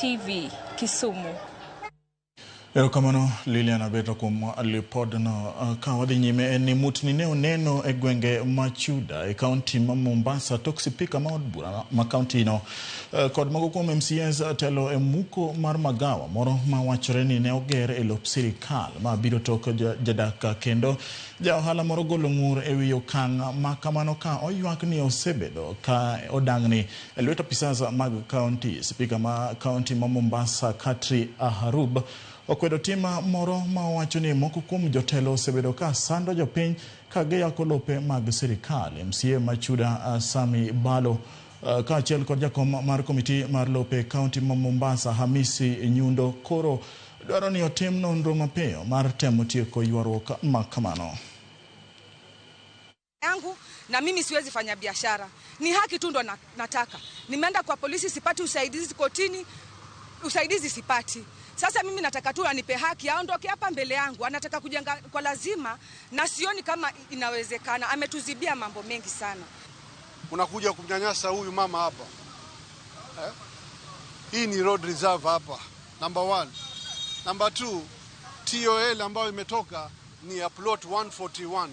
NTV Kisumu. Erokamano Liliana Beto kum alipod no kawadhi nyime ni mutni ne oneno e gwenge machuda e county ma Mombasa tok spika ma od bura ma county no kod mago kuom MCAs telo e muko mar magawa moro ma wachore ni ne oger e lop sirikal ma biro tok jadaka kendo ja ohala moro golo ng'ur e wi okang' ma kamano ka oywak ni osebedo ka odang'ni e lwet apisas mag county. Spika ma county ma Mombasa Katri Aharub okwedo tima moro ma wacho ni moko kuom jotelo osebedo ka sando jopiny ka giyako lope mag sirikal. MCA Machuda Sami Balo ka achiel kod jakom mar komiti mar lope county ma Mombasa Hamisi Nyundo koro dwaro ni otim nonro mapiyo mar temo tieko ywaruok ma kamano. Yangu na mimi siwezi fanya biashara. Ni haki tu ndo nataka. Nimeenda kwa polisi sipati usaidizi, kotini usaidizi sipati. Sasa mimi nataka tu anipe haki, aondoke hapa mbele yangu. Anataka kujenga kwa lazima na sioni kama inawezekana. Ametuzibia mambo mengi sana. Unakuja kumnyanyasa huyu mama hapa. Hii ni road reserve hapa. Number 1. Number 2, TOL ambayo imetoka ni ya plot 141.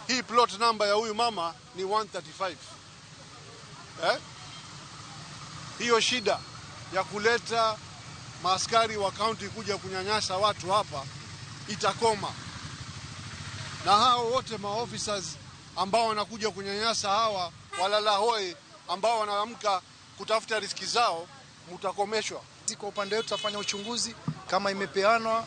Hii plot number ya huyu mama ni 135. Hiyo shida ya kuleta maaskari wa county kuja kunyanyasa watu hapa itakoma. Na hao wote maofficers ambao wanakuja kunyanyasa hawa walala hoi ambao wanaamka kutafuta riziki zao mutakomeshwa. Kwa upande wetu tutafanya uchunguzi kama imepeanwa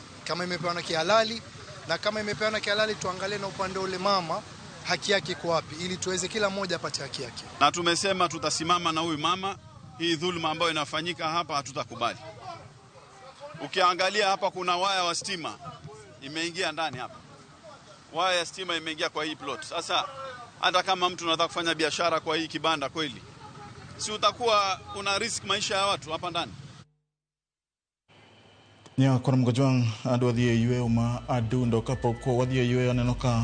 kihalali, na kama imepeanwa kihalali tuangalie na upande ule mama haki yake iko wapi ili tuweze kila mmoja apate haki yake. Na tumesema tutasimama na huyu mama. Hii dhuluma ambayo inafanyika hapa hatutakubali. Ukiangalia hapa kuna waya wa stima imeingia ndani hapa. Waya ya stima imeingia kwa hii plot. Sasa hata kama mtu anataka kufanya biashara kwa hii kibanda kweli, si utakuwa una risk maisha ya watu hapa ndani. Nya kwa mgojwang adwadhi yue uma adundo kapoko wadhi yue anenoka